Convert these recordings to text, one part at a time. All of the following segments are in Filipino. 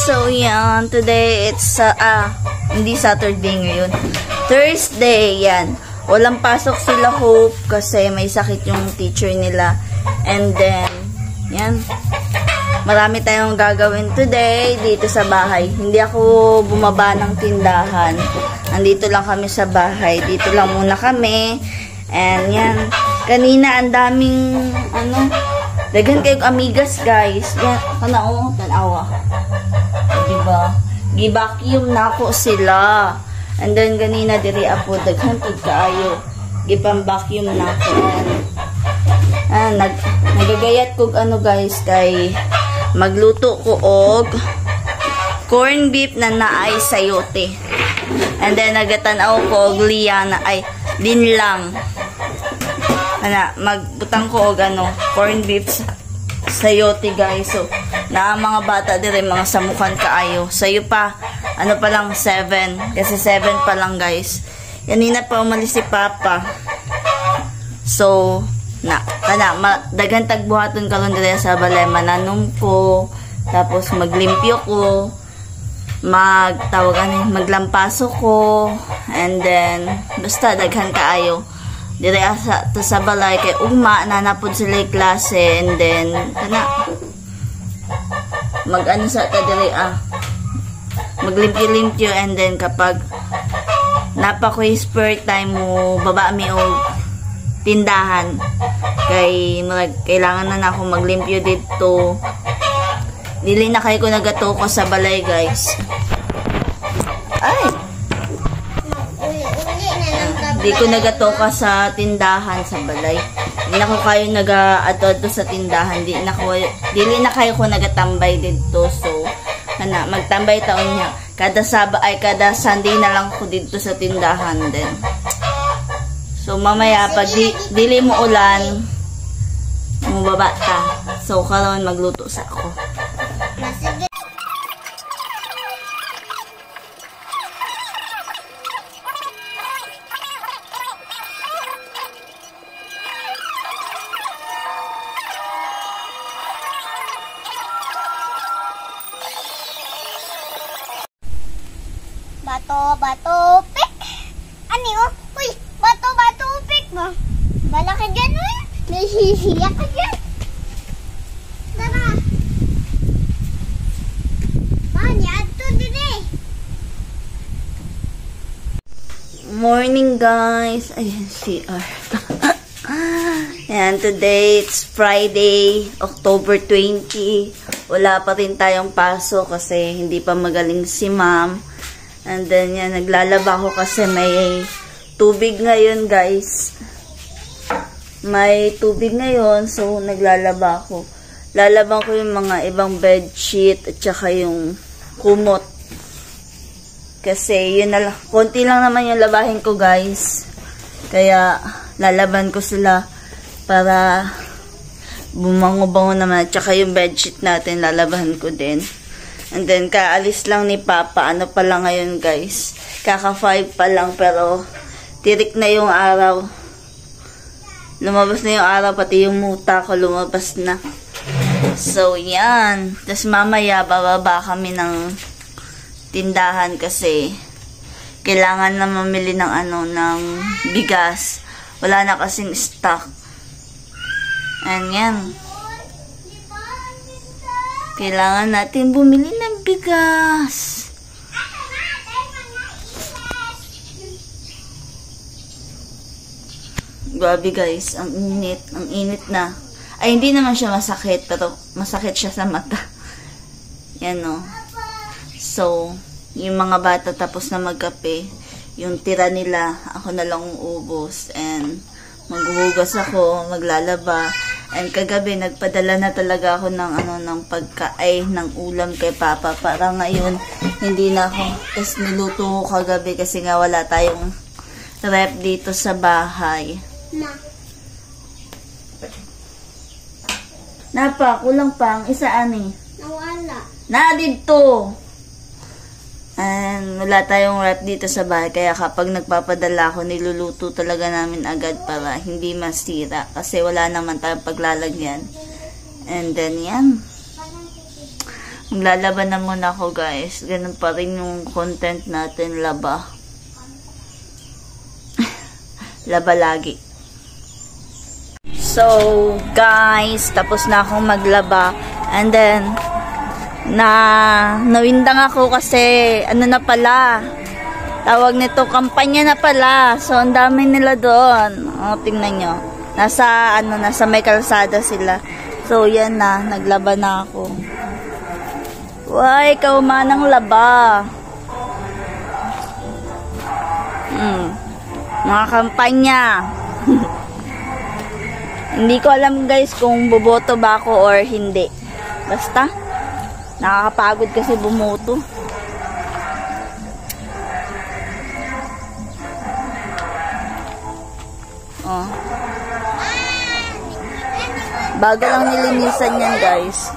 So yan, today it's hindi Saturday ngayon, Thursday. Yan, walang pasok sila Hope kasi may sakit yung teacher nila. And then yan, marami tayong gagawin today dito sa bahay. Hindi ako bumaba ng tindahan, andito lang kami sa bahay, dito lang muna kami. And yan, kanina ang daming dagan kayong amigas guys. Yan, tanawa. Diba? Gi-vacuum na ako sila. And then ganina diri ako daghan pud kaayo. Gipam-vacuum na ako. Nagagayat kog guys kay magluto ko og corn beef na naay sayote. And then nagatanaw ko og liana ay linlang. Magbutang ko og corn beef sayote guys. So na mga bata dire mga samukan kaayo. Sayo pa pa lang 7 kasi 7 pa lang guys. Kanina pa umalis si Papa. So daghan tagbuhaton karon dire sa balay, mananom ko, tapos maglimpyo ko, maglampaso ko, and then basta daghan kaayo dire sa balay kay ugma nanapod sila klase. And then sa ta dire maglimpyo-limpyo. And then kapag napa ko spare time mo baba mi og tindahan kay kailangan na ako maglimpyo dito. Dili na kay ko nagato ko sa balay guys. Di ko nagatoka sa tindahan sa balay. Di na ko kayo naga-ato sa tindahan. Dili na kayo ko nagatambay dito. So, magtambay taon niya. Kada Sunday na lang ko dito sa tindahan din. So, mamaya pag dili mo ulan, mubaba ta. So, karon magluto sa ako. Bato, pik. Uy, bato, pik mo. Malaki dyan, uy. Nasisiyak ka dyan. Tara. Ato din eh. Morning guys. Ayan, CR. Ayan, today it's Friday, October 20. Wala pa rin tayong pasok kasi hindi pa magaling si ma'am. And then yan, naglalaba ko kasi may tubig ngayon guys. May tubig ngayon, so naglalaba ko. Lalaban ko yung mga ibang bedsheet at saka yung kumot. Kasi yun na lang, konti lang naman yung labahin ko guys. Kaya lalaban ko sila para bumango-bango naman. At saka yung bedsheet natin lalabahan ko din. And then, kaalis lang ni Papa. Pa lang ngayon, guys. Kaka 5 pa lang, pero tirik na yung araw. Lumabas na yung araw, pati yung muta ko lumabas na. So, yan. Tapos mamaya, bababa kami ng tindahan kasi kailangan na mamili ng ng bigas. Wala na kasing stock. And yan. Kailangan natin bumili ng bigas. Grabe guys, ang init. Ang init na. Ay, hindi naman siya masakit, pero masakit siya sa mata. Yan o. So, yung mga bata tapos na magkape, yung tira nila, ako na lang uubos. And, maghuhugas ako, maglalaba. And kagabi, nagpadala na talaga ako ng ng ulam kay Papa. Para ngayon, hindi na ako. Tapos niluto ko kagabi kasi nga wala tayong rep dito sa bahay. Napa, kulang pang isa Nawala. Na dito. And wala tayong rep dito sa bahay. Kaya kapag nagpapadala ako, niluluto talaga namin agad para hindi masira. Kasi wala naman tayong paglalagyan. And then yan. Maglalaban na muna ako, guys. Ganun pa rin yung content natin, laba. Laba lagi. So, guys, tapos na akong maglaba. And then, nawindang ako kasi, ano na pala, tawag nito, kampanya na pala. So, ang dami nila doon. O, tingnan nyo. Nasa may kalsada sila. So, yan na. Naglaba na ako. Uy, kaumanang laba. Mga kampanya. Hindi ko alam, guys, kung boboto ba ako or hindi. Basta, nakakapagod kasi bumoto. Oh. Bago lang nilinisan yan, guys.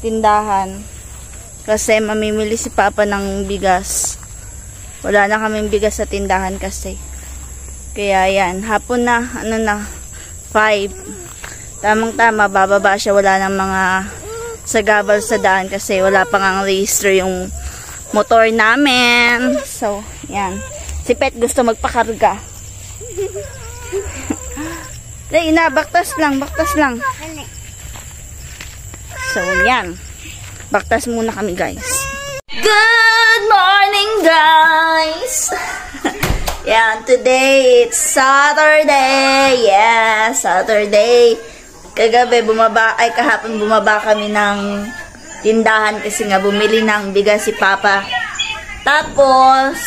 Tindahan. Kasi mamimili si Papa ng bigas. Wala na kaming bigas sa tindahan kasi. Kaya yan, hapon na, 5. Tamang-tama, bababa siya, wala ng mga sagabal sa daan kasi wala pang ang register yung motor namin. So, yan. Si Pet gusto magpakarga. Ina, baktas lang. So, yan. Baktas muna kami, guys. Good morning, guys! Yan, today, it's Saturday. Yes, Saturday. Kahapon bumaba kami ng tindahan kasi nga bumili ng bigas si Papa. Tapos,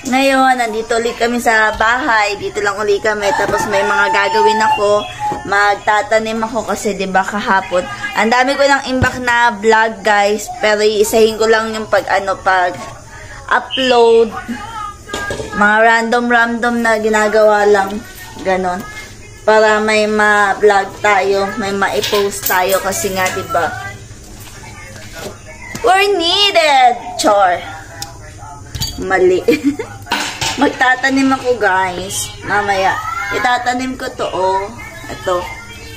ngayon, nandito ulit kami sa bahay. Dito lang ulit kami. Tapos may mga gagawin ako. Magtatanim ako kasi 'di ba kahapon. Ang dami ko ng imbak na vlog, guys. Pero iisahin ko lang yung pag-upload. Mga random na ginagawa lang. Ganon. Para may ma-vlog tayo. May ma-post tayo kasi nga 'di ba? We're needed. Char. Mali. Magtatanim ako, guys. Mamaya. Itatanim ko to, oh. Ito.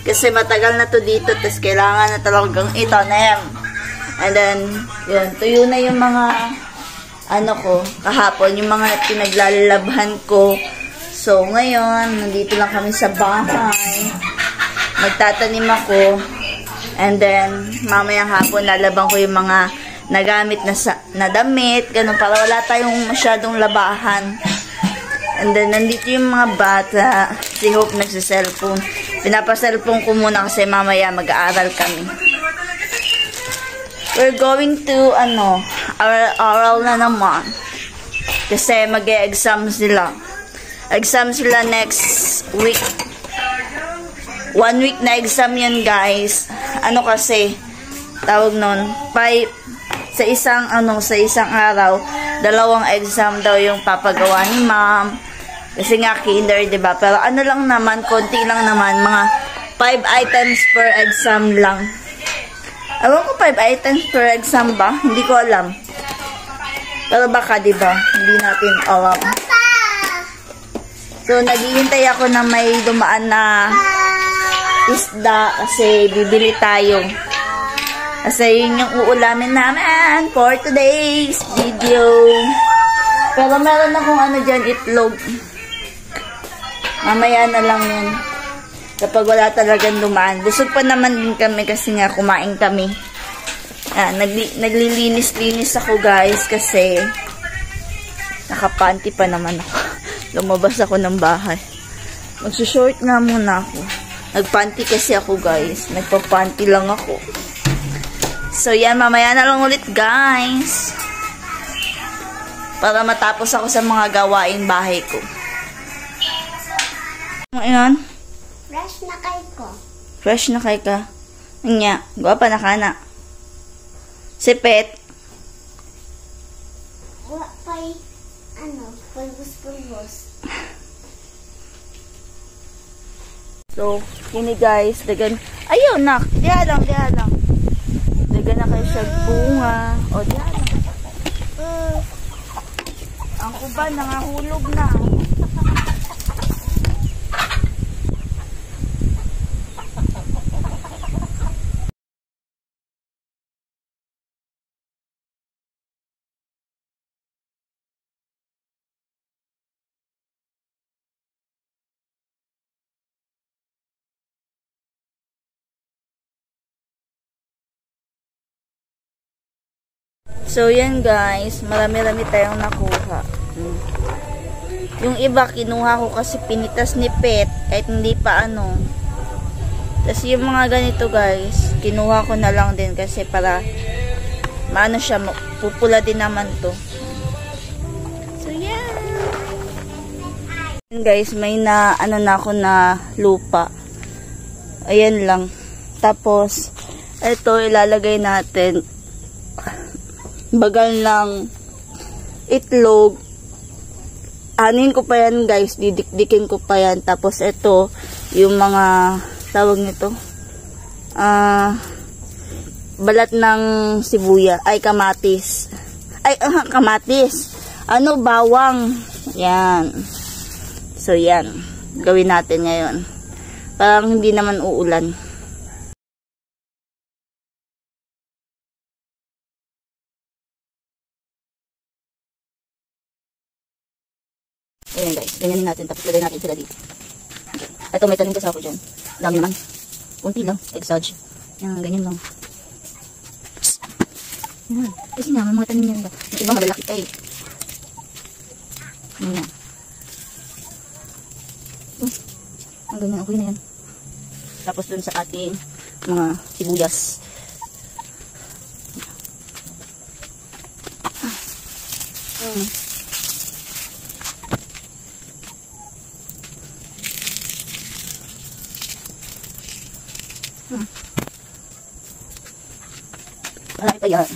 Kasi matagal na to dito. Tapos kailangan na talagang itanim. And then, yun. Tuyo na yung mga, kahapon. Yung mga pinaglalabhan ko. So, ngayon, nandito lang kami sa bahay. Magtatanim ako. And then, mamayang hapon, lalabang ko yung mga nagamit na damit, ganun, para wala tayong masyadong labahan. And then, nandito yung mga bata. Si Hope nagsiselfone. Pinapaselfone ko muna kasi mamaya mag-aaral kami. We're going to, oral na naman. Kasi mag-e-exam sila. Exam sila next week. 1 week na exam yan, guys. Kasi, tawag nun, sa isang araw, 2 exam daw yung papagawa ni ma'am. Kasi nga kinder, 'di ba? Pero lang naman, konti lang naman, mga 5 items per exam lang. Alam ko 5 items per exam ba? Hindi ko alam. Pero baka, 'di ba? Hindi natin alam. So naghihintay ako na may dumaan na isda kasi bibili tayo. Kasi yun yung uulamin namin for today's video. Pero meron akong dyan, itlog. Mamaya na lang yun. Kapag wala talagang dumaan. Busog pa naman din kami kasi nga kumain kami. Naglilinis-linis ako, guys, kasi nakapanty pa naman ako. Lumabas ako ng bahay. Magsushort nga muna ako. Nagpanty kasi ako, guys. Nagpapanty lang ako. So, yan. Mamaya na lang ulit, guys. Para matapos ako sa mga gawain bahay ko. Ayan. Fresh na kay ko. Fresh na kay ka. Nga. Guwapa na ka na. Si Pet. Guwapay, pulbos. So, kini guys. Dagan. Ayaw, nak. Diyan lang. Dagan na kayo siya bunga. O, diyan lang. Ang kuban, nangahulog na. So, yan guys. Marami-rami tayong nakuha. Yung iba, kinuha ko kasi pinitas ni Pet. Kahit hindi pa ano. Tapos yung mga ganito guys, kinuha ko na lang din kasi para maano siya, pupula din naman to. So, yan. Guys, may na, ano na ako na lupa. Ayan lang. Tapos, ito ilalagay natin bagal ng itlog. Anin ko pa yan guys, didikdikin ko pa yan. Tapos ito, yung mga tawag nito, balat ng sibuya, ay kamatis. Kamatis. Ano, bawang. Yan. So yan, gawin natin ngayon. Parang hindi naman uulan. Ayan guys, ganyanin natin. Tapos lagay natin sila dito. Ito may tanim kasi ako dyan. Dami naman. Kunti lang. Exage. Yan, ganyan lang. Yan. Kasi nga, may mga tanim yan. Yung iba malalaki pa eh. Yan. Ang ganyan. Okay na yan. Tapos dun sa ating mga sibuyas. Marami pa yan.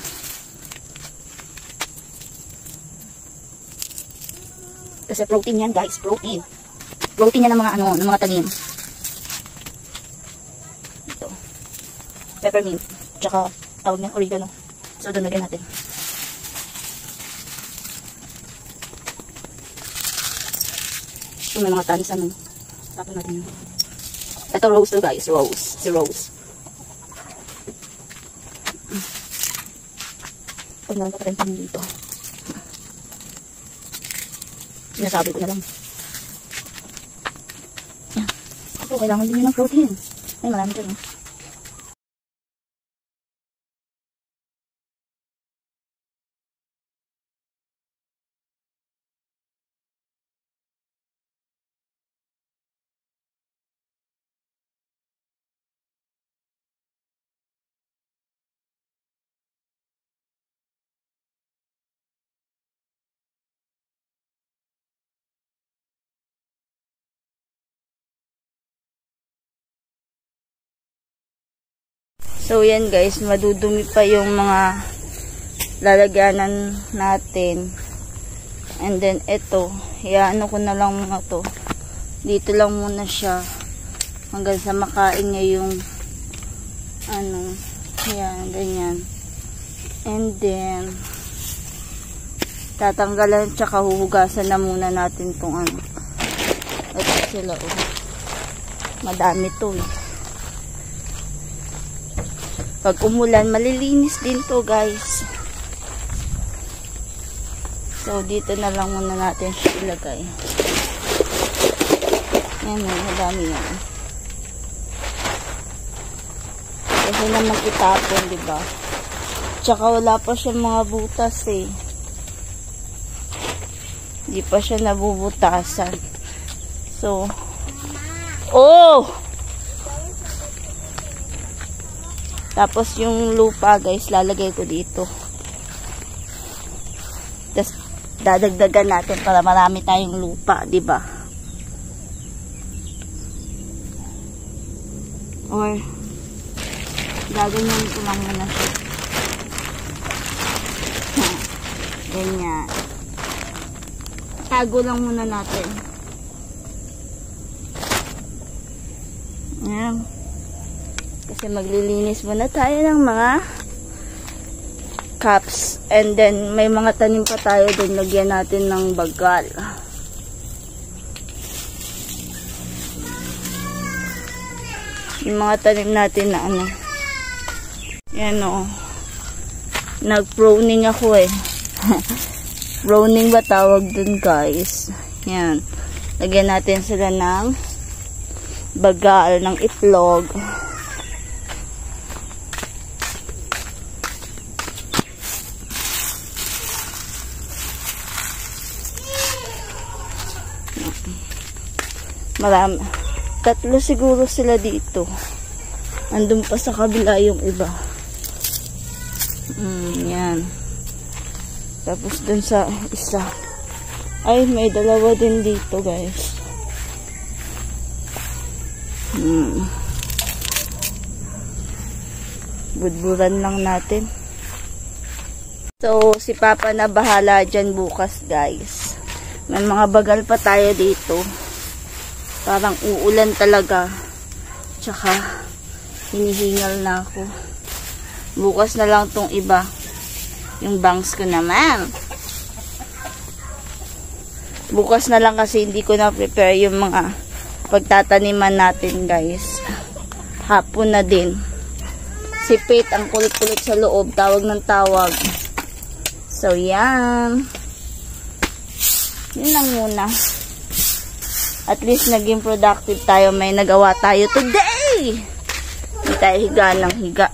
Kasi protein yan guys, protein. Protein yan ng mga ano, ng mga tanim. Ito. Peppermint. Tsaka tawag niya, oregano. So doon lagyan natin. Ito may mga tanis ano. Tapon natin yun. Ito rose to guys, rose. Si rose. Pag nalang pa rin tanim dito. Sinasabi ko na lang. Yan. Ito, kailangan din yun ng protein. Ay, marami dyan. So, yan guys, madudumi pa yung mga lalagyanan natin. And then, ito, iyaano ko na lang mga to. Dito lang muna siya. Hanggang sa makain niya yung, ano, yan, ganyan. And then, tatanggalan, tsaka huhugasan na muna natin tong ano. Ito sila, oh. Madami to, eh. Pag umulan, malilinis din to guys. So, dito na lang muna natin siya ilagay. Ayan, madami yan. Kasi naman itapon, diba? Tsaka wala pa siya mga butas eh. Hindi pa siya nabubutasan. So, oh! Tapos yung lupa guys, lalagay ko dito. Tapos dadagdagan natin para marami tayong lupa, di ba? Or gaganyan ko lang muna siya. Ganyan. Tago lang muna natin. Ayan. Kasi maglilinis muna tayo ng mga cups. And then, may mga tanim pa tayo doon. Lagyan natin ng bagal. Yung mga tanim natin na ano. Yan o. Nag-pruning ako eh. Pruning ba tawag dun guys? Yan. Lagyan natin sila ng bagal ng itlog. Marami. 3 siguro sila dito. Andun pa sa kabila yung iba. Yan. Tapos dun sa isa. Ay, may 2 din dito, guys. Budburan lang natin. So, si Papa na bahala dyan bukas, guys. May mga bagal pa tayo dito. Parang uulan talaga. Tsaka, hinihingal na ako. Bukas na lang tong iba. Yung bangs ko naman. Bukas na lang kasi hindi ko na-prepare yung mga pagtataniman natin, guys. Hapon na din. Si Pete, ang kulit-kulit sa loob. Tawag ng tawag. So, yan. Yun lang muna. At least naging productive tayo. May nagawa tayo today. Hindi tayo higa ng higa.